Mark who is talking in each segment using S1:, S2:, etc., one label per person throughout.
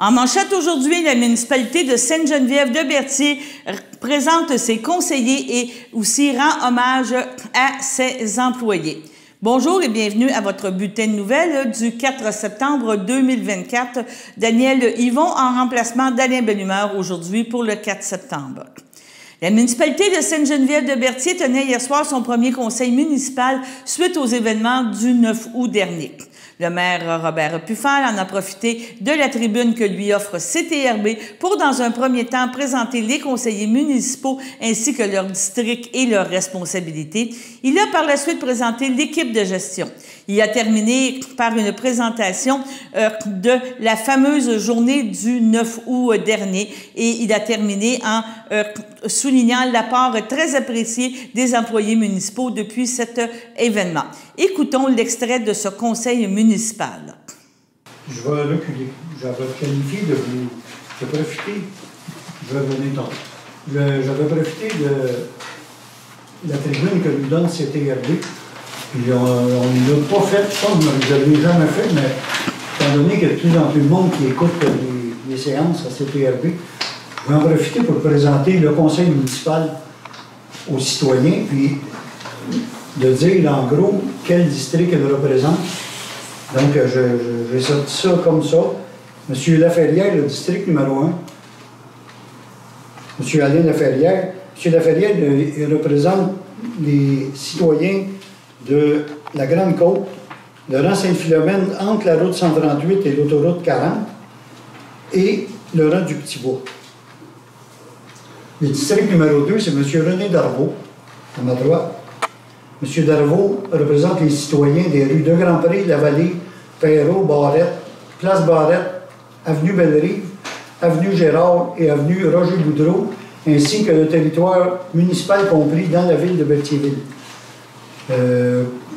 S1: En manchette aujourd'hui, la municipalité de Sainte-Geneviève-de-Berthier présente ses conseillers et aussi rend hommage à ses employés. Bonjour et bienvenue à votre bulletin de nouvelles du 4 septembre 2024. Daniel Yvon en remplacement d'Alain Bellumeur aujourd'hui pour le 4 septembre. La municipalité de Sainte-Geneviève-de-Berthier tenait hier soir son premier conseil municipal suite aux événements du 9 août dernier. Le maire Robert Puffal en a profité de la tribune que lui offre CTRB pour, dans un premier temps, présenter les conseillers municipaux ainsi que leur district et leurs responsabilités. Il a par la suite présenté l'équipe de gestion. Il a terminé par une présentation de la fameuse journée du 9 août dernier et il a terminé en soulignant l'apport très apprécié des employés municipaux depuis cet événement. Écoutons l'extrait de ce conseil municipal.
S2: Je vais reculer. J'avais qualifié de profiter. Je vais venir tantôt. J'avais profité de la tribune que nous donne CTRB. Puis on ne l'a pas fait, je ne l'avais jamais fait, mais étant donné qu'il y a de plus en plus de monde qui écoute les séances à CTRB, je vais en profiter pour présenter le conseil municipal aux citoyens, puis de dire en gros quel district elle représente. Donc, j'ai sorti ça comme ça. M. Laferrière, le district numéro 1. M. Alain Laferrière. M. Laferrière, il représente les citoyens de la Grande-Côte, le rang Saint-Philomène entre la route 138 et l'autoroute 40, et le rang du Petit-Bois. Le district numéro 2, c'est M. René Darvaux, à ma droite. M. Darvaux représente les citoyens des rues de Grand-Pré, La Vallée, Perrault, Barrette, Place Barrette, Avenue Bellerive, Avenue Gérard et Avenue Roger-Boudreau, ainsi que le territoire municipal compris dans la ville de Berthierville.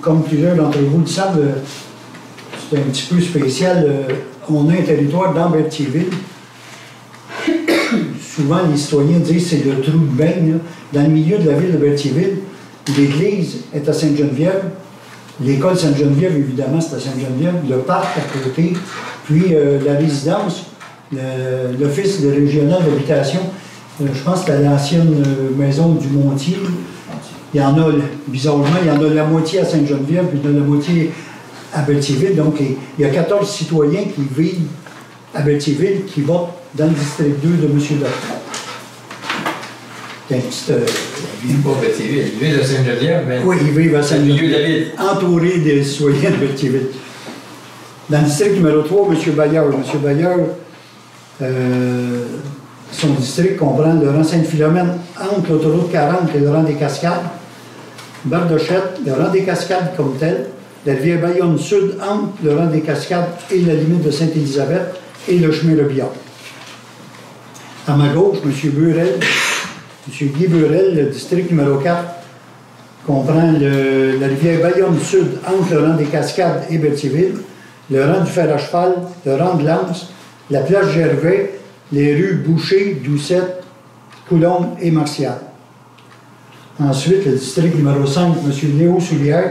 S2: Comme plusieurs d'entre vous le savent, c'est un petit peu spécial. On a un territoire dans Berthierville. Souvent, les citoyens disent que c'est le trou de bain, dans le milieu de la ville de Berthierville. L'église est à Sainte-Geneviève. L'école Sainte-Geneviève, évidemment, c'est à Sainte-Geneviève. Le parc à côté. Puis la résidence, l'Office régional d'habitation. Je pense que c'est l'ancienne maison du Montier. Il y en a, bizarrement, il y en a la moitié à Sainte-Geneviève, puis il y en a la moitié à Berthierville. Donc, il y a 14 citoyens qui vivent à Berthierville, qui votent dans le district 2 de M. Bertrand.
S3: Ils ne vivent pas à Berthierville, ils vivent à Sainte-Geneviève, mais
S2: oui, ils vivent à Sainte-Geneviève.
S3: Milieu de la ville.
S2: Entourés des citoyens de Berthierville. Dans le district numéro 3, M. Bayard. M. Bayard, son district comprend le rang Sainte-Philomène entre l'autoroute 40 et le rang des Cascades, Bardochette, le rang des Cascades comme tel, la rivière Bayonne Sud entre le rang des Cascades et la limite de Sainte-Élisabeth et le chemin Le Billard. À ma gauche, M. Burel, M. Guy Burel, le district numéro 4, comprend la rivière Bayonne Sud entre le rang des Cascades et Berthierville, le rang du Fer à Cheval, le rang de Lens, la place Gervais, les rues Boucher, Doucette, Coulombe et Martial. Ensuite, le district numéro 5, M. Léo Soulière.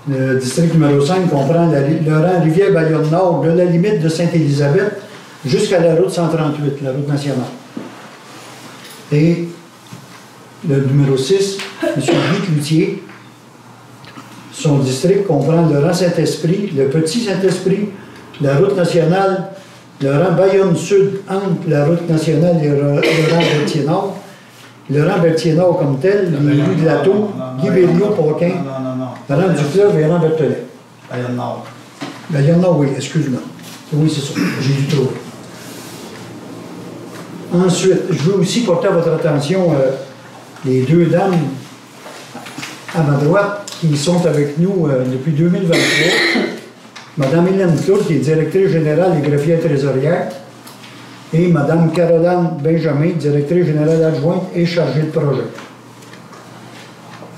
S2: Le district numéro 5 comprend le rang Rivière-Bayonne-Nord de la limite de Sainte-Élisabeth jusqu'à la route 138, la route nationale. Et le numéro 6, M. Guy Cloutier. Son district comprend le rang Saint-Esprit, le Petit Saint-Esprit, la route nationale, le rang Bayonne-Sud entre la route nationale et le rang Berthier-Nord, le rang Berthier-Nord comme tel, les rues de la Tour, Guy Berriot, Paquin, le rang du Fleuve et le rang Berthelet.
S4: Bayonne-Nord.
S2: Bayonne-Nord, oui, excuse-moi. Oui, c'est ça, j'ai dû trouver. Ensuite, je veux aussi porter à votre attention les deux dames à ma droite qui sont avec nous depuis 2023. Mme Hélène Claude, qui est directrice générale et greffière trésorière, et Mme Caroline Benjamin, directrice générale adjointe et chargée de projet.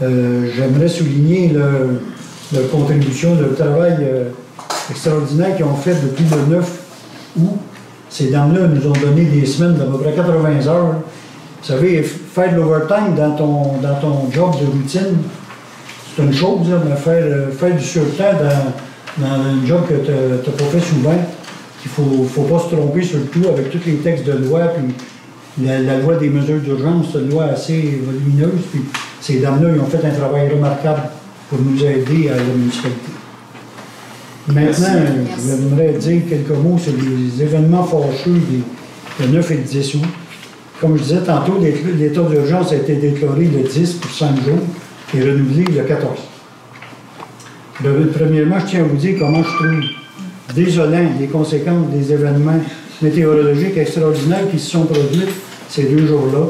S2: J'aimerais souligner leur contribution, leur travail extraordinaire qu'ils ont fait depuis le 9 août. Ces dames-là nous ont donné des semaines d'à peu près 80 heures. Vous savez, faire de l'overtime dans ton job de routine, c'est une chose, là, mais faire du surtemps dans un job que tu n'as pas fait souvent, qu'il ne faut pas se tromper sur le tout avec tous les textes de loi, puis la loi des mesures d'urgence, c'est une loi assez volumineuse, puis ces dames-là, ils ont fait un travail remarquable pour nous aider à la municipalité. Maintenant, j'aimerais dire quelques mots sur les événements fâcheux le 9 et le 10 août. Comme je disais tantôt, l'état d'urgence a été déclaré le 10 pour 5 jours et renouvelé le 14. Premièrement, je tiens à vous dire comment je trouve désolant les conséquences des événements météorologiques extraordinaires qui se sont produits ces 2 jours-là.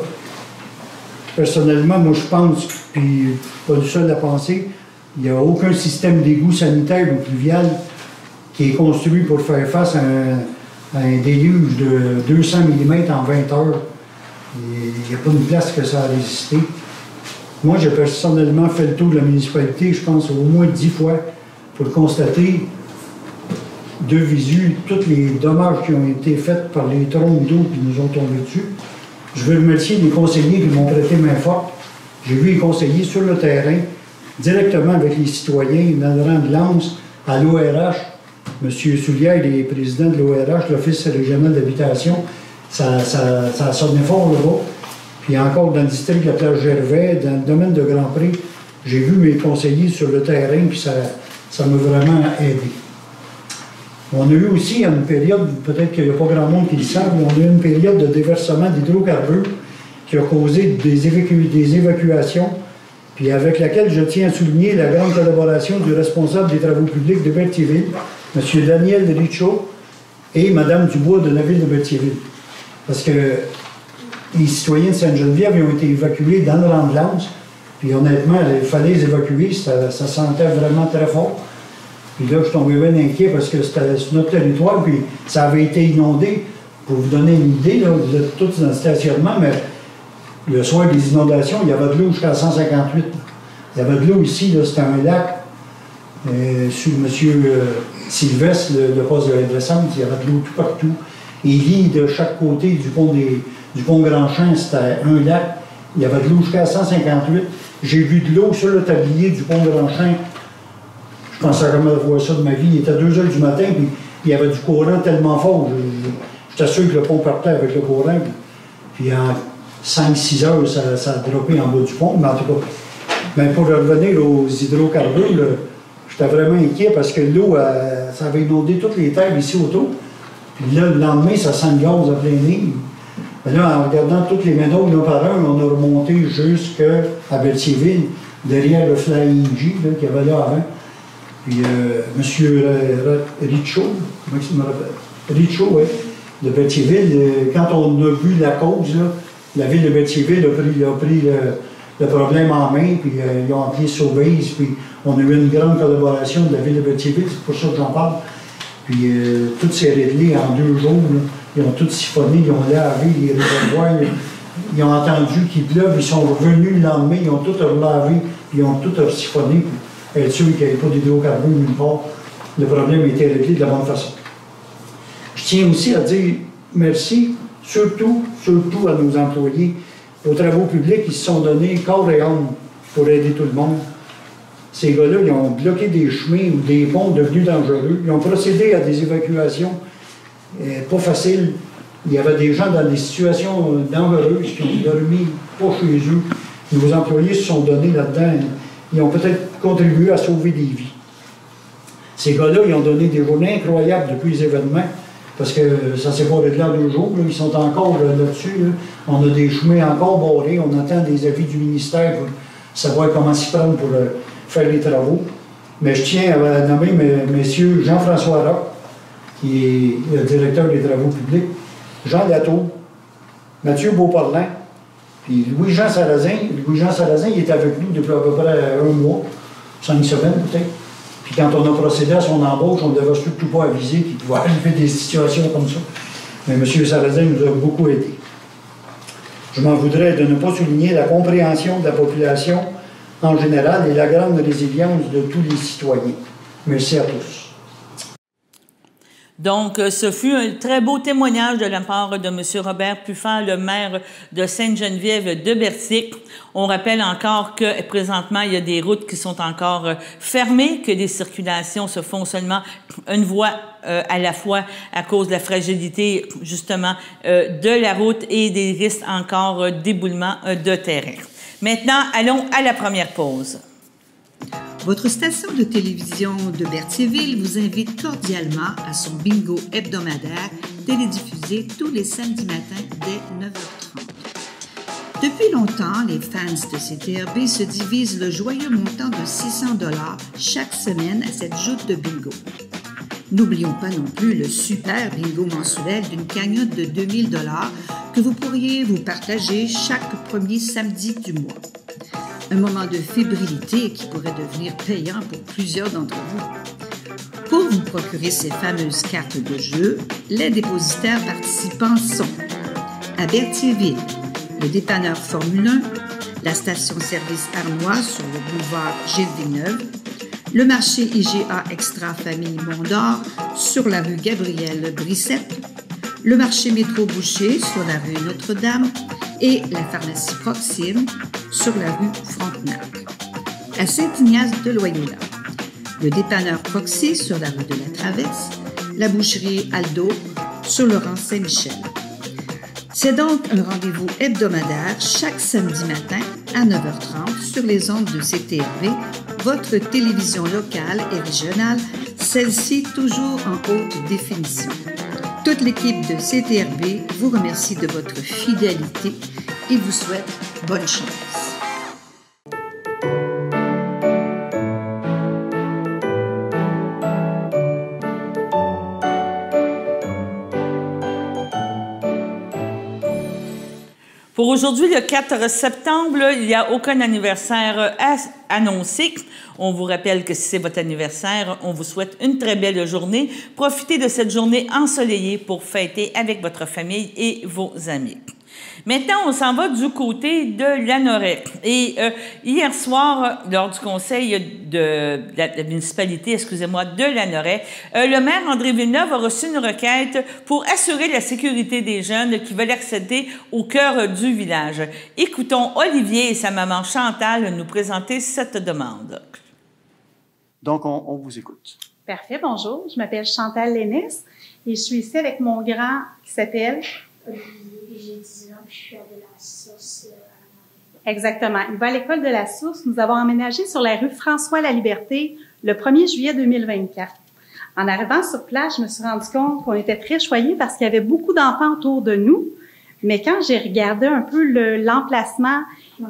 S2: Personnellement, moi je pense, puis pas le seul à penser, il n'y a aucun système d'égout sanitaire ou pluvial qui est construit pour faire face à un déluge de 200 mm en 20 heures. Il n'y a pas une place que ça a résisté. Moi, j'ai personnellement fait le tour de la municipalité, je pense, au moins 10 fois, pour constater de visu tous les dommages qui ont été faits par les trompes d'eau qui nous ont tombé dessus. Je veux remercier les conseillers qui m'ont prêté main forte. J'ai vu les conseillers sur le terrain, directement avec les citoyens, dans le rang de Lens, à l'ORH. M. Soulière est président de l'ORH, l'Office régional d'habitation. Ça sonnait fort là-bas. Puis encore dans le district de la Place Gervais, dans le domaine de Grand Prix, j'ai vu mes conseillers sur le terrain, puis ça m'a vraiment aidé. On a eu aussi une période, peut-être qu'il n'y a pas grand monde qui le savent, mais on a eu une période de déversement d'hydrocarbures qui a causé des évacuations, puis avec laquelle je tiens à souligner la grande collaboration du responsable des travaux publics de Berthierville, M. Daniel Richaud, et Mme Dubois de la ville de Berthierville. Parce que les citoyens de Sainte-Geneviève ont été évacués dans le rang de Lens, puis honnêtement, il fallait les évacuer, ça sentait vraiment très fort. Puis là, je tombais bien inquiet parce que c'était sur notre territoire, puis ça avait été inondé. Pour vous donner une idée, là, vous êtes tous dans le stationnement, mais le soir des inondations, il y avait de l'eau jusqu'à 158. Il y avait de l'eau ici, c'était un lac. Sur M. Sylvestre, le poste de l'essence, il y avait de l'eau tout partout. Et l'île de chaque côté du pont Grand-Champ, c'était un lac. Il y avait de l'eau jusqu'à 158. J'ai vu de l'eau sur le tablier du pont Grand-Champ. Je pensais jamais voir ça de ma vie. Il était 2 h du matin, puis il y avait du courant tellement fort. J'étais sûr que le pont partait avec le courant. Puis en 5-6 heures, ça a droppé en bas du pont. Mais en tout cas, ben pour revenir aux hydrocarbures, j'étais vraiment inquiet parce que l'eau, ça avait inondé toutes les terres ici autour. Puis là, le lendemain, ça sent le gaz à plein ligne. Mais là, en regardant toutes les méthodes l'un par un, on a remonté jusqu'à Berthierville, derrière le Flying J qu'il y avait là avant. Puis M. Richaud, oui, de Berthierville, quand on a vu la cause, là, la ville de Berthierville a pris le problème en main, puis ils ont appelé Sobeys, puis on a eu une grande collaboration de la ville de Berthierville, c'est pour ça que j'en parle. Puis tout s'est réglé en 2 jours, là. Ils ont tout siphonné, ils ont lavé les réservoirs, ils ont entendu qu'il pleuve, ils sont revenus le lendemain, ils ont tout relavé, puis ils ont tout siphonné. Être sûr qu'il n'y avait pas d'hydrocarbures nulle part. Le problème a été réglé de la bonne façon. Je tiens aussi à dire merci, surtout à nos employés, aux travaux publics qui se sont donnés corps et âme pour aider tout le monde. Ces gars-là, ils ont bloqué des chemins ou des ponts devenus dangereux. Ils ont procédé à des évacuations pas faciles. Il y avait des gens dans des situations dangereuses qui ont dormi pas chez eux. Nos employés se sont donnés là-dedans. Ils ont peut-être contribué à sauver des vies. Ces gars-là, ils ont donné des journées incroyables depuis les événements, parce que ça s'est pas réglé en 2 jours. Là. Ils sont encore là-dessus. Là. On a des chemins encore barrés. On attend des avis du ministère pour savoir comment s'y prendre pour faire les travaux. Mais je tiens à nommer M. Jean-François Roch, qui est le directeur des travaux publics, Jean Latour, Mathieu Beauparlin, puis Louis-Jean Sarrazin. Louis-Jean Sarrazin, il est avec nous depuis à peu près 1 mois, 5 semaines peut-être. Puis quand on a procédé à son embauche, on ne devait surtout pas aviser qu'il pouvait arriver des situations comme ça. Mais M. Sarrazin nous a beaucoup aidés. Je m'en voudrais de ne pas souligner la compréhension de la population en général et la grande résilience de tous les citoyens. Merci à tous.
S1: Donc, ce fut un très beau témoignage de la part de M. Robert Puffin, le maire de Sainte-Geneviève de Berthier. On rappelle encore que présentement, il y a des routes qui sont encore fermées, que les circulations se font seulement une voie à la fois à cause de la fragilité, justement, de la route et des risques encore d'éboulement de terrain. Maintenant, allons à la première pause.
S4: Votre station de télévision de Berthierville vous invite cordialement à son bingo hebdomadaire télédiffusé tous les samedis matins dès 9h30. Depuis longtemps, les fans de CTRB se divisent le joyeux montant de 600 $ chaque semaine à cette joute de bingo. N'oublions pas non plus le super bingo mensuel d'une cagnotte de 2000 $ que vous pourriez vous partager chaque premier samedi du mois. Un moment de fébrilité qui pourrait devenir payant pour plusieurs d'entre vous. Pour vous procurer ces fameuses cartes de jeu, les dépositaires participants sont à Berthierville, le dépanneur Formule 1, la station-service Arnois sur le boulevard Gilles Villeneuve, le marché IGA Extra Famille Mont-d'Or sur la rue Gabriel Brissette, le marché Métro Boucher sur la rue Notre-Dame et la pharmacie Proxime sur la rue Frontenac. À Saint-Ignace-de-Loyola, le dépanneur Proxy sur la rue de la Traverse, la boucherie Aldo sur le rang Saint-Michel. C'est donc un rendez-vous hebdomadaire chaque samedi matin à 9h30 sur les ondes de CTRB, votre télévision locale et régionale, celle-ci toujours en haute définition. Toute l'équipe de CTRB vous remercie de votre fidélité et vous souhaite bonne chance.
S1: Pour aujourd'hui, le 4 septembre, il n'y a aucun anniversaire annoncé. On vous rappelle que si c'est votre anniversaire, on vous souhaite une très belle journée. Profitez de cette journée ensoleillée pour fêter avec votre famille et vos amis. Maintenant, on s'en va du côté de Lanoraie. Et hier soir, lors du conseil de la municipalité, de Lanoraie, le maire André Villeneuve a reçu une requête pour assurer la sécurité des jeunes qui veulent accéder au cœur du village. Écoutons Olivier et sa maman Chantal nous présenter cette demande.
S5: Donc, on vous écoute.
S6: Parfait, bonjour. Je m'appelle Chantal Lénis et je suis ici avec mon grand qui s'appelle...
S7: J'ai 10 ans, je suis à de la Source.
S6: Exactement. Il va à l'école de la Source. Nous avons emménagé sur la rue François-Laliberté le 1er juillet 2024. En arrivant sur place, je me suis rendu compte qu'on était très choyés parce qu'il y avait beaucoup d'enfants autour de nous. Mais quand j'ai regardé un peu l'emplacement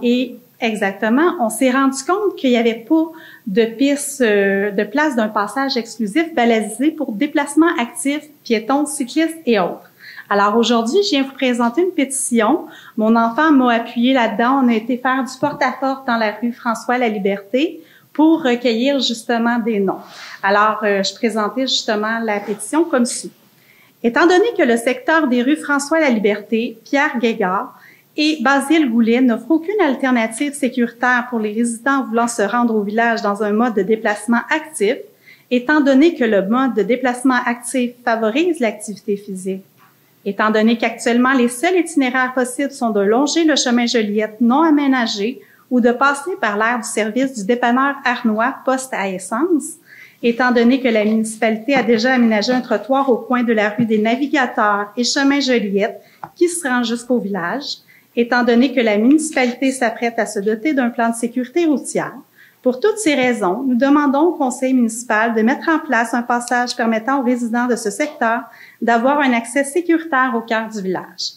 S6: et exactement, on s'est rendu compte qu'il n'y avait pas de piste, de place d'un passage exclusif balisé pour déplacements actifs, piétons, cyclistes et autres. Alors aujourd'hui, je viens vous présenter une pétition. Mon enfant m'a appuyé là-dedans. On a été faire du porte-à-porte dans la rue François-Laliberté pour recueillir justement des noms. Alors, je présentais justement la pétition comme suit. Étant donné que le secteur des rues François-Laliberté, Pierre-Guégard et Basile-Goulet n'offre aucune alternative sécuritaire pour les résidents voulant se rendre au village dans un mode de déplacement actif, étant donné que le mode de déplacement actif favorise l'activité physique, étant donné qu'actuellement, les seuls itinéraires possibles sont de longer le chemin Joliette non aménagé ou de passer par l'aire du service du dépanneur Arnois poste à essence, étant donné que la municipalité a déjà aménagé un trottoir au coin de la rue des Navigateurs et chemin Joliette qui se rend jusqu'au village, étant donné que la municipalité s'apprête à se doter d'un plan de sécurité routière. Pour toutes ces raisons, nous demandons au conseil municipal de mettre en place un passage permettant aux résidents de ce secteur d'avoir un accès sécuritaire au cœur du village.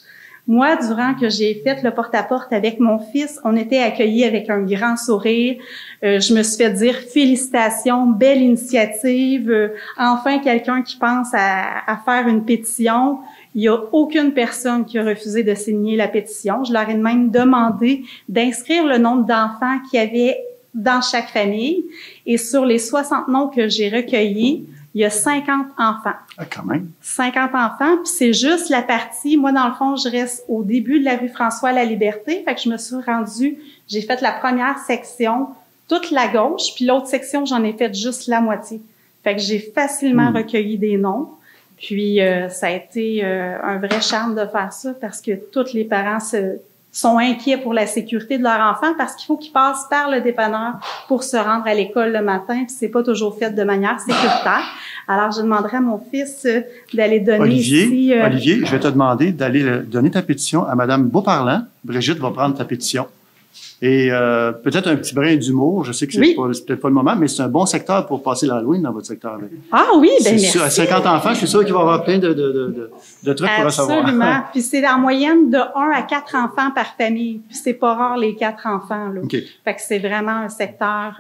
S6: Moi, durant que j'ai fait le porte-à-porte avec mon fils, on était accueillis avec un grand sourire. Je me suis fait dire félicitations, belle initiative. Enfin, quelqu'un qui pense à faire une pétition. Il n'y a aucune personne qui a refusé de signer la pétition. Je leur ai même demandé d'inscrire le nombre d'enfants qu'il y avait dans chaque famille. Et sur les 60 noms que j'ai recueillis, il y a 50 enfants.
S5: Ah, quand même.
S6: 50 enfants, puis c'est juste la partie. Moi, dans le fond, je reste au début de la rue François-Laliberté. Fait que je me suis rendue, j'ai fait la première section, toute la gauche, puis l'autre section, j'en ai fait juste la moitié. Fait que j'ai facilement recueilli des noms. Puis, ça a été un vrai charme de faire ça parce que tous les parents sont inquiets pour la sécurité de leur enfant parce qu'il faut qu'ils passent par le dépanneur pour se rendre à l'école le matin, puis c'est pas toujours fait de manière sécuritaire. Alors, je demanderai à mon fils d'aller donner
S5: Olivier,
S6: ici...
S5: Olivier, je vais te demander d'aller donner ta pétition à Madame Beauparlant. Brigitte va prendre ta pétition. Et peut-être un petit brin d'humour. Je sais que c'est peut-être pas le moment, mais c'est un bon secteur pour passer l'Halloween dans votre secteur.
S6: Ah oui, bien merci.
S5: À 50 enfants, je suis sûr qu'il va y avoir plein de trucs pour recevoir.
S6: Absolument. Puis c'est en moyenne de 1 à 4 enfants par famille. Puis c'est pas rare les 4 enfants. Là.
S5: Okay.
S6: Fait que c'est vraiment un secteur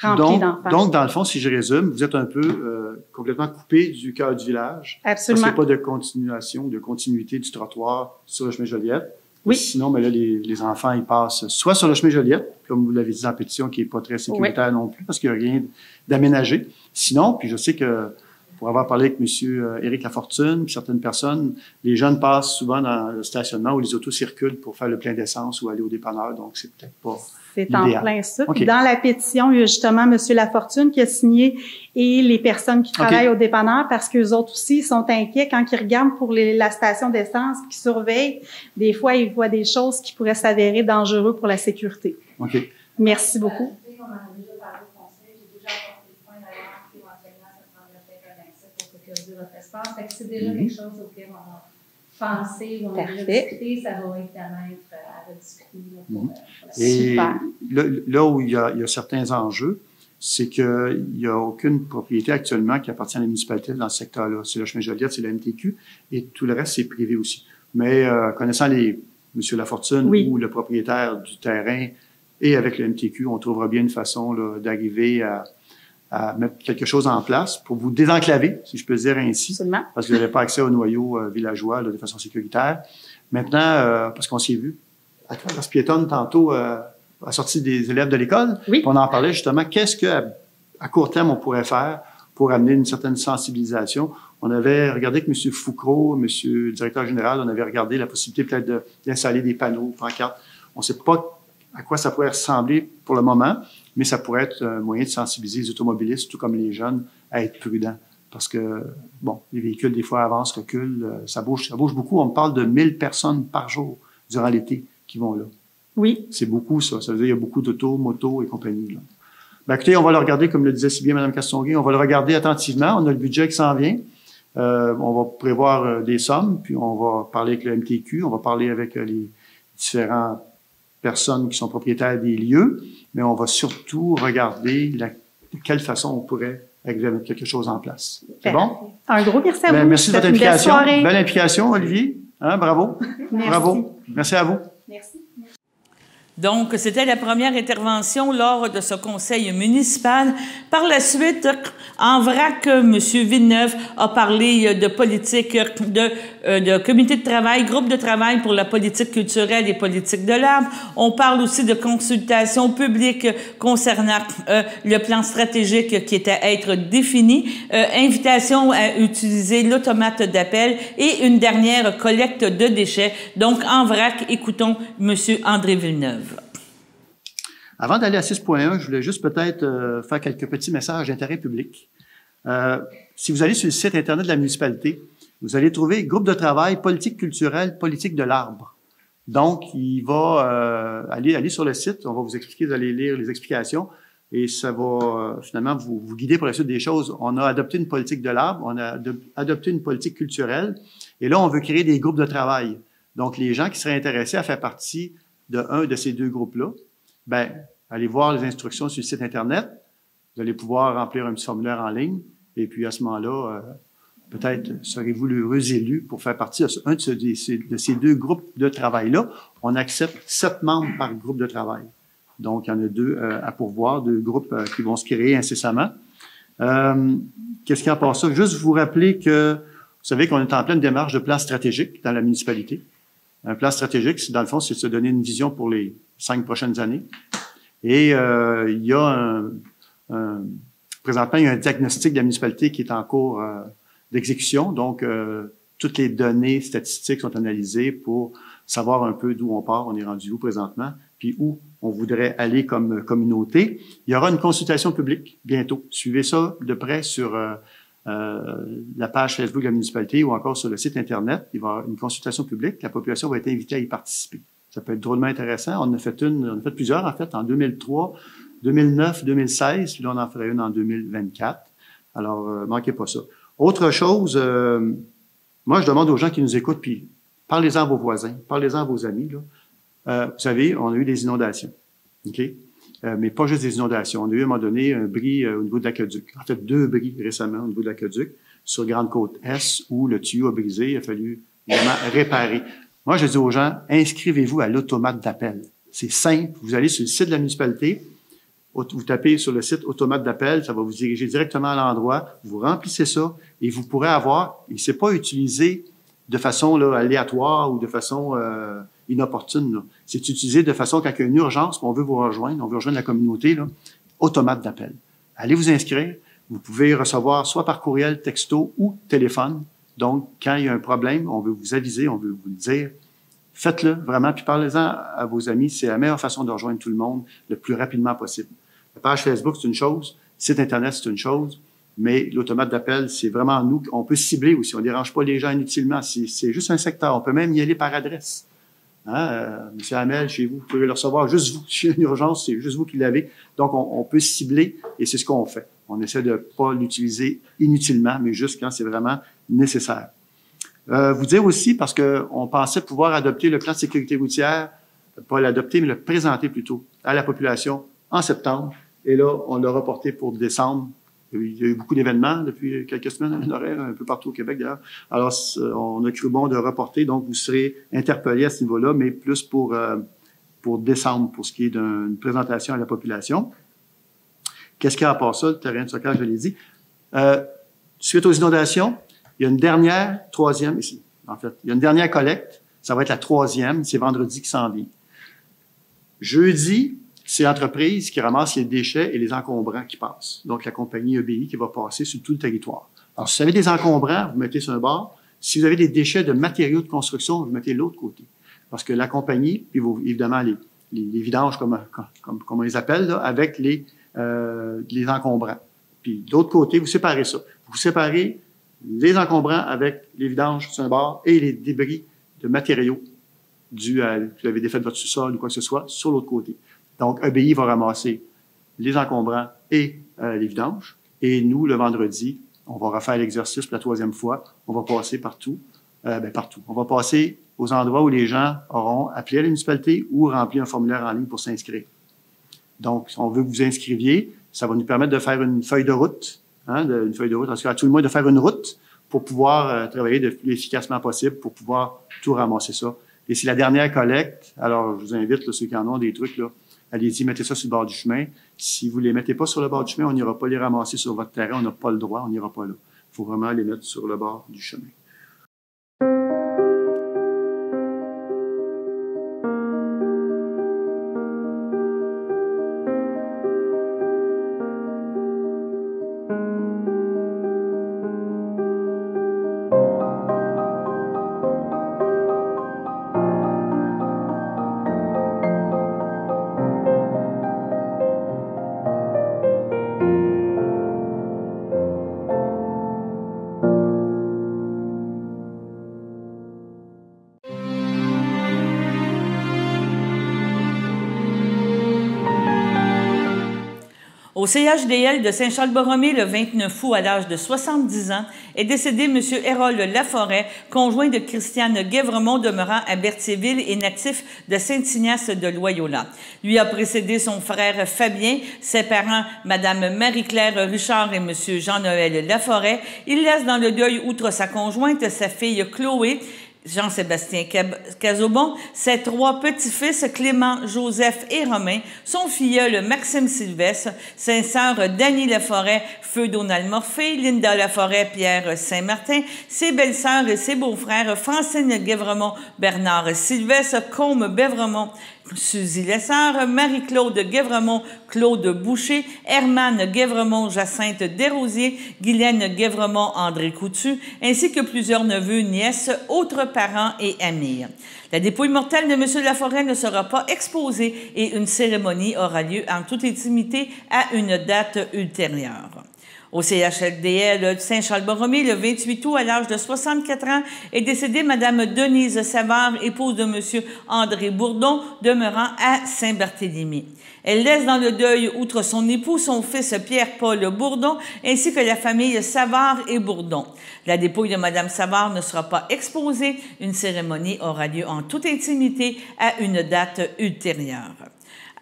S6: rempli d'enfants.
S5: Donc, dans le fond, si je résume, vous êtes un peu complètement coupé du cœur du village.
S6: Absolument.
S5: Parce qu'il n'y a pas de continuité du trottoir sur le chemin Joliette.
S6: Oui.
S5: Sinon, mais là, les enfants, ils passent soit sur le chemin Joliette, comme vous l'avez dit en pétition, qui est pas très sécuritaire non plus, parce qu'il n'y a rien d'aménagé. Sinon, puis je sais que, pour avoir parlé avec M. Éric Lafortune, puis certaines personnes, les jeunes passent souvent dans le stationnement où les autos circulent pour faire le plein d'essence ou aller au dépanneur, donc c'est peut-être pas
S6: C'est en plein ça.
S5: Okay.
S6: Puis dans la pétition, il y a justement M. Lafortune qui a signé et les personnes qui travaillent au dépanneur parce qu'eux autres aussi sont inquiets quand ils regardent pour la station d'essence qui surveillent. Des fois, ils voient des choses qui pourraient s'avérer dangereuses pour la sécurité.
S5: OK.
S6: Merci beaucoup.
S7: On en a déjà parlé au conseil. J'ai déjà apporté le point d'ailleurs qu'éventuellement, ça prendrait peut-être un accès pour sécuriser votre espace. Fait que c'est déjà quelque chose auquel on a pensé, on a déjà discuté. Ça va évidemment être à rediscuter.
S5: Et
S6: Super.
S5: là où il y a certains enjeux, c'est qu'il n'y a aucune propriété actuellement qui appartient à la municipalité dans ce secteur-là. C'est le chemin Joliette, c'est la MTQ, et tout le reste, c'est privé aussi. Mais connaissant M. Lafortune ou le propriétaire du terrain, et avec le MTQ, on trouvera bien une façon d'arriver à mettre quelque chose en place pour vous désenclaver, si je peux dire ainsi.
S6: Absolument.
S5: Parce que vous n'avez pas accès aux noyaux villageois de façon sécuritaire. Maintenant, parce qu'on s'est vu à travers piétonne tantôt à la sortie des élèves de l'école, on en parlait justement, qu'est-ce qu'à court terme on pourrait faire pour amener une certaine sensibilisation. On avait regardé avec M. Foucault, M. le directeur général, on avait regardé la possibilité peut-être d'installer des panneaux, pancartes. On ne sait pas à quoi ça pourrait ressembler pour le moment, mais ça pourrait être un moyen de sensibiliser les automobilistes, tout comme les jeunes, à être prudents. Parce que, bon, les véhicules, des fois, avancent, reculent, ça bouge beaucoup. On me parle de 1000 personnes par jour durant l'été qui vont là.
S6: Oui.
S5: C'est beaucoup, ça. Ça veut dire qu'il y a beaucoup d'autos, motos et compagnie, là. Ben, écoutez, on va le regarder, comme le disait si bien Mme Castonguay, on va le regarder attentivement. On a le budget qui s'en vient. On va prévoir des sommes, puis on va parler avec le MTQ, on va parler avec les différentes personnes qui sont propriétaires des lieux, mais on va surtout regarder de quelle façon on pourrait arriver à mettre quelque chose en place. C'est bon?
S6: Un gros merci à vous.
S5: Merci de votre implication.
S6: Belle
S5: implication, Olivier. Hein, bravo.
S6: Merci.
S5: Bravo. Merci à vous.
S6: Merci.
S1: Donc, c'était la première intervention lors de ce conseil municipal. Par la suite, en vrac, M. Villeneuve a parlé de politique, de comité de travail, groupe de travail pour la politique culturelle et politique de l'arbre. On parle aussi de consultation publique concernant le plan stratégique qui était à être défini, invitation à utiliser l'automate d'appel et une dernière collecte de déchets. Donc, en vrac, écoutons M. André Villeneuve.
S5: Avant d'aller à 6.1, je voulais juste peut-être faire quelques petits messages d'intérêt public. Si vous allez sur le site Internet de la municipalité, vous allez trouver groupe de travail politique culturelle, politique de l'arbre. Donc, il va aller sur le site, on va vous expliquer, vous allez lire les explications et ça va finalement vous guider pour la suite des choses. On a adopté une politique de l'arbre, on a adopté une politique culturelle et là, on veut créer des groupes de travail. Donc, les gens qui seraient intéressés à faire partie d'un de ces deux groupes-là, ben, allez voir les instructions sur le site Internet. Vous allez pouvoir remplir un petit formulaire en ligne. Et puis, à ce moment-là, peut-être serez-vous l'heureux élu pour faire partie de ces deux groupes de travail-là. On accepte 7 membres par groupe de travail. Donc, il y en a 2 à pourvoir, 2 groupes qui vont se créer incessamment. Qu'est-ce qu'il y a par ça? Juste vous rappeler que, vous savez qu'on est en pleine démarche de plan stratégique dans la municipalité. Un plan stratégique, dans le fond, c'est de se donner une vision pour les 5 prochaines années. Et il y a présentement, il y a un diagnostic de la municipalité qui est en cours d'exécution. Donc, toutes les données statistiques sont analysées pour savoir un peu d'où on part, on est rendu où présentement, puis où on voudrait aller comme communauté. Il y aura une consultation publique bientôt. Suivez ça de près sur la page Facebook de la municipalité ou encore sur le site Internet. Il va y avoir une consultation publique. La population va être invitée à y participer. Ça peut être drôlement intéressant. On a fait plusieurs, en fait, en 2003, 2009, 2016, puis là, on en ferait une en 2024. Alors, manquez pas ça. Autre chose, moi, je demande aux gens qui nous écoutent, puis parlez-en à vos voisins, parlez-en à vos amis, là. Vous savez, on a eu des inondations, OK? Mais pas juste des inondations. On a eu, à un moment donné, un bris au niveau de l'aqueduc. En fait, 2 bris récemment au niveau de l'aqueduc sur Grande-Côte-Est où le tuyau a brisé. Il a fallu vraiment réparer. Moi, je dis aux gens, inscrivez-vous à l'automate d'appel. C'est simple. Vous allez sur le site de la municipalité, vous tapez sur le site automate d'appel, ça va vous diriger directement à l'endroit, vous remplissez ça et vous pourrez avoir, et c'est pas utilisé de façon là, aléatoire ou de façon inopportune. Là. C'est utilisé de façon quand il y a une urgence, on veut vous rejoindre, on veut rejoindre la communauté, là, automate d'appel. Allez vous inscrire. Vous pouvez recevoir soit par courriel, texto ou téléphone. Donc, quand il y a un problème, on veut vous aviser, on veut vous le dire. Faites-le vraiment, puis parlez-en à vos amis. C'est la meilleure façon de rejoindre tout le monde le plus rapidement possible. La page Facebook, c'est une chose. Le site Internet, c'est une chose. Mais l'automate d'appel, c'est vraiment nous. On peut cibler aussi. On ne dérange pas les gens inutilement. C'est juste un secteur. On peut même y aller par adresse. Monsieur Hamel, chez vous, vous pouvez le recevoir juste vous. S'il y a une urgence, c'est juste vous qui l'avez. Donc, on peut cibler et c'est ce qu'on fait. On essaie de pas l'utiliser inutilement, mais juste quand c'est vraiment nécessaire. Vous dire aussi, parce que on pensait pouvoir adopter le plan de sécurité routière, pas l'adopter, mais le présenter plutôt à la population en septembre. Et là, on l'a reporté pour décembre. Il y a eu beaucoup d'événements depuis quelques semaines, il y en aurait un peu partout au Québec d'ailleurs. Alors, on a cru bon de reporter, donc vous serez interpellés à ce niveau-là, mais plus pour décembre, pour ce qui est d'une présentation à la population. Qu'est-ce qu'il y a à part ça, le terrain de soccer, je l'ai dit. Suite aux inondations, il y a une dernière, troisième, ici, en fait, il y a une dernière collecte, ça va être la 3e, c'est vendredi qui s'en vient. Jeudi, c'est l'entreprise qui ramasse les déchets et les encombrants qui passent. Donc, la compagnie EBI qui va passer sur tout le territoire. Alors, si vous avez des encombrants, vous mettez sur un bord. Si vous avez des déchets de matériaux de construction, vous mettez de l'autre côté. Parce que la compagnie, puis évidemment, les vidanges, comme on les appelle, là, avec les encombrants. Puis, de l'autre côté, vous séparez ça. Vous séparez les encombrants avec les vidanges sur un bord et les débris de matériaux dus à, vous avez défait de votre sous-sol ou quoi que ce soit, sur l'autre côté. Donc, EBI va ramasser les encombrants et les vidanges. Et nous, le vendredi, on va refaire l'exercice pour la 3e fois. On va passer partout. Partout. On va passer aux endroits où les gens auront appelé à la municipalité ou rempli un formulaire en ligne pour s'inscrire. Donc, on veut que vous inscriviez. Ça va nous permettre de faire une feuille de route. Une feuille de route, en tout cas, à tout le moins de faire une route pour pouvoir travailler le plus efficacement possible, pour pouvoir tout ramasser ça. Et c'est la dernière collecte. Alors, je vous invite, là, ceux qui en ont des trucs, là, allez-y, mettez ça sur le bord du chemin. Si vous les mettez pas sur le bord du chemin, on n'ira pas les ramasser sur votre terrain. On n'a pas le droit, on n'ira pas là. Il faut vraiment les mettre sur le bord du chemin.
S1: Au CHDL de Saint-Charles-Borromée, le 29 août, à l'âge de 70 ans, est décédé M. Hérold Laforêt, conjoint de Christiane Guévremont, demeurant à Berthierville et natif de Saint-Ignace de Loyola. Lui a précédé son frère Fabien, ses parents, Mme Marie-Claire Richard et M. Jean-Noël Laforêt. Il laisse dans le deuil, outre sa conjointe, sa fille Chloé, Jean-Sébastien Cazobon, ses 3 petits-fils, Clément, Joseph et Romain, son filleul Maxime Sylvestre, ses sœurs Dany Laforêt, Feu Donald Morphée, Linda Laforêt, Pierre Saint-Martin, ses belles-sœurs et ses beaux-frères, Francine Guévremont, Bernard Sylvestre, Côme Bévremont, Suzy Lessard, Marie-Claude Guévremont, Claude Boucher, Hermane Guévremont, Jacinthe Desrosiers, Guylaine Guévremont, André Coutu, ainsi que plusieurs neveux, nièces, autres parents et amis. La dépouille mortelle de M. Laforêt ne sera pas exposée et une cérémonie aura lieu en toute intimité à une date ultérieure. Au CHLDL Saint-Charles-Borromée, le 28 août, à l'âge de 64 ans, est décédée Mme Denise Savard, épouse de M. André Bourdon, demeurant à Saint-Barthélemy. Elle laisse dans le deuil, outre son époux, son fils Pierre-Paul Bourdon, ainsi que la famille Savard et Bourdon. La dépouille de Mme Savard ne sera pas exposée. Une cérémonie aura lieu en toute intimité à une date ultérieure.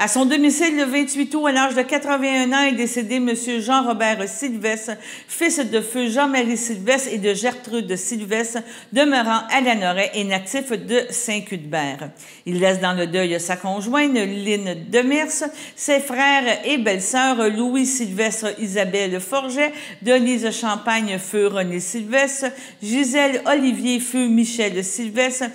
S1: À son domicile, le 28 août, à l'âge de 81 ans, est décédé M. Jean-Robert Sylvestre, fils de feu Jean-Marie Sylvestre et de Gertrude Sylvestre, demeurant à Lanoret et natif de Saint-Cuthbert. Il laisse dans le deuil sa conjointe, Lyne Demers, ses frères et belles-sœurs, Louis Sylvestre, Isabelle Forget, Denise Champagne, feu René Sylvestre, Gisèle Olivier, feu Michel Sylvestre,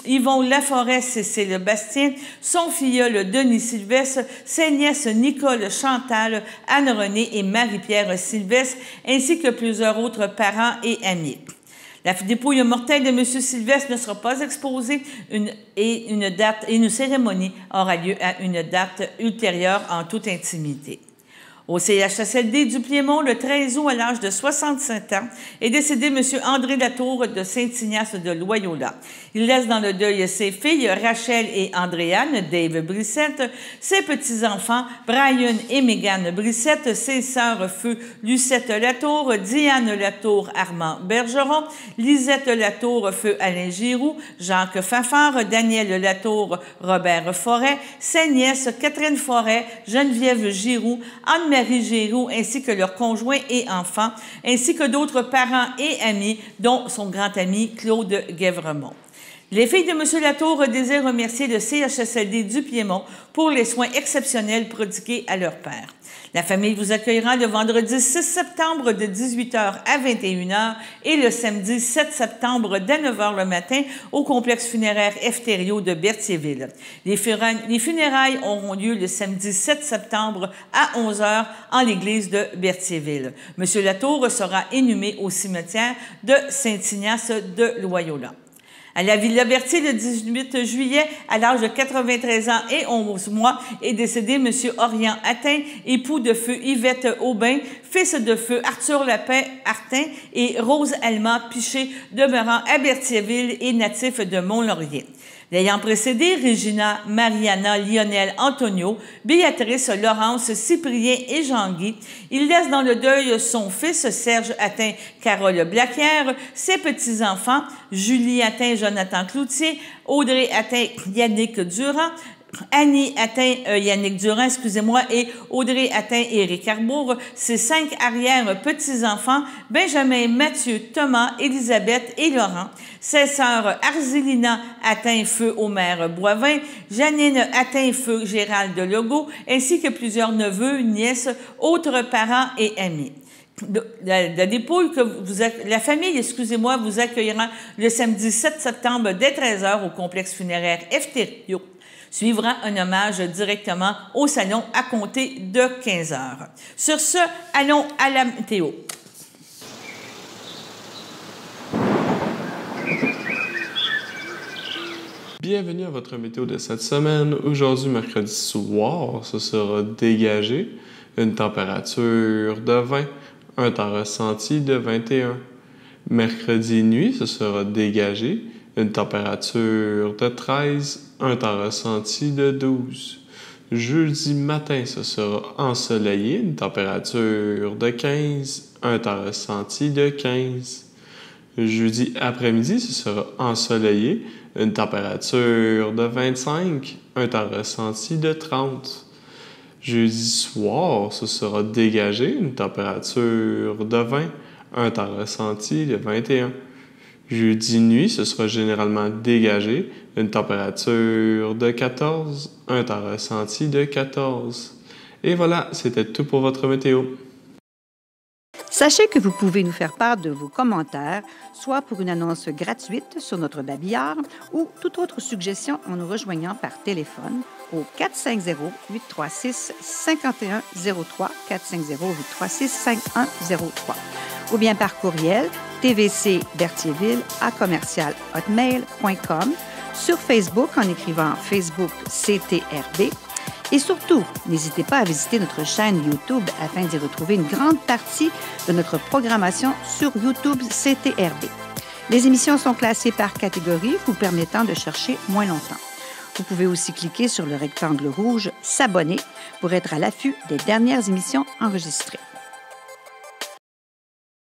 S1: Yvon Laforêt, Cécile Bastien, son filleul Denis Sylvestre, ses nièces Nicole Chantal, Anne-Renée et Marie-Pierre Sylvestre, ainsi que plusieurs autres parents et amis. La dépouille mortelle de M. Sylvestre ne sera pas exposée et une cérémonie aura lieu à une date ultérieure en toute intimité. Au CHSLD du Piémont, le 13 août, à l'âge de 67 ans, est décédé M. André Latour de Saint-Ignace de Loyola. Il laisse dans le deuil ses filles Rachel et Andréane, Dave Brissette, ses petits-enfants Brian et Mégane Brissette, ses sœurs feu Lucette Latour, Diane Latour, Armand Bergeron, Lisette Latour, feu Alain Giroux, Jacques Fafard, Daniel Latour, Robert Forêt, ses nièces Catherine Forêt, Geneviève Giroux, Anne-Marie Giroux, ainsi que leurs conjoints et enfants, ainsi que d'autres parents et amis, dont son grand ami Claude Guèvremont. Les filles de M. Latour désirent remercier le CHSLD du Piémont pour les soins exceptionnels prodigués à leur père. La famille vous accueillera le vendredi 6 septembre de 18h à 21h et le samedi 7 septembre dès 9h le matin au complexe funéraire Efterio de Berthierville. Les funérailles auront lieu le samedi 7 septembre à 11h en l'église de Berthierville. M. Latour sera inhumé au cimetière de Saint-Ignace de Loyola. À la Villa Berthier, le 18 juillet, à l'âge de 93 ans et 11 mois, est décédé M. Orion Attin, époux de feu Yvette Aubin, fils de feu Arthur Lapin Artin et Rose Alma Piché, demeurant à Berthierville et natif de Mont-Laurier. L'ayant précédé, Regina, Mariana, Lionel, Antonio, Béatrice, Laurence, Cyprien et Jean-Guy. Il laisse dans le deuil son fils, Serge Attin, Carole Blaquière, ses petits-enfants, Julie Attin, Jonathan Cloutier, Audrey Attin, Yannick Durand, Annie Attin, Yannick Durand, et Audrey Attin et Éric Arbour, ses 5 arrière-petits-enfants, Benjamin, Mathieu, Thomas, Élisabeth et Laurent, ses sœurs Arzélina Attin, feu Omer Boivin, Janine Attin, feu Gérald Legault, ainsi que plusieurs neveux, nièces, autres parents et amis. La dépouille la famille, vous accueillera le samedi 7 septembre dès 13h au complexe funéraire Efterio. Suivra un hommage directement au salon à compter de 15h. Sur ce, allons à la météo.
S8: Bienvenue à votre météo de cette semaine. Aujourd'hui, mercredi soir, ce sera dégagé. Une température de 20, un temps ressenti de 21. Mercredi nuit, ce sera dégagé. Une température de 13, un temps ressenti de 12. Jeudi matin, ce sera ensoleillé, une température de 15, un temps ressenti de 15. Jeudi après-midi, ce sera ensoleillé, une température de 25, un temps ressenti de 30. Jeudi soir, ce sera dégagé, une température de 20, un temps ressenti de 21. Jeudi nuit, ce sera généralement dégagé, une température de 14, un temps ressenti de 14. Et voilà, c'était tout pour votre météo.
S4: Sachez que vous pouvez nous faire part de vos commentaires, soit pour une annonce gratuite sur notre babillard ou toute autre suggestion en nous rejoignant par téléphone au 450-836-5103, 450-836-5103, ou bien par courriel tvcberthierville@hotmail.com, sur Facebook en écrivant Facebook CTRB Et surtout, n'hésitez pas à visiter notre chaîne YouTube afin d'y retrouver une grande partie de notre programmation sur YouTube CTRD. Les émissions sont classées par catégorie, vous permettant de chercher moins longtemps. Vous pouvez aussi cliquer sur le rectangle rouge « S'abonner » pour être à l'affût des dernières émissions enregistrées.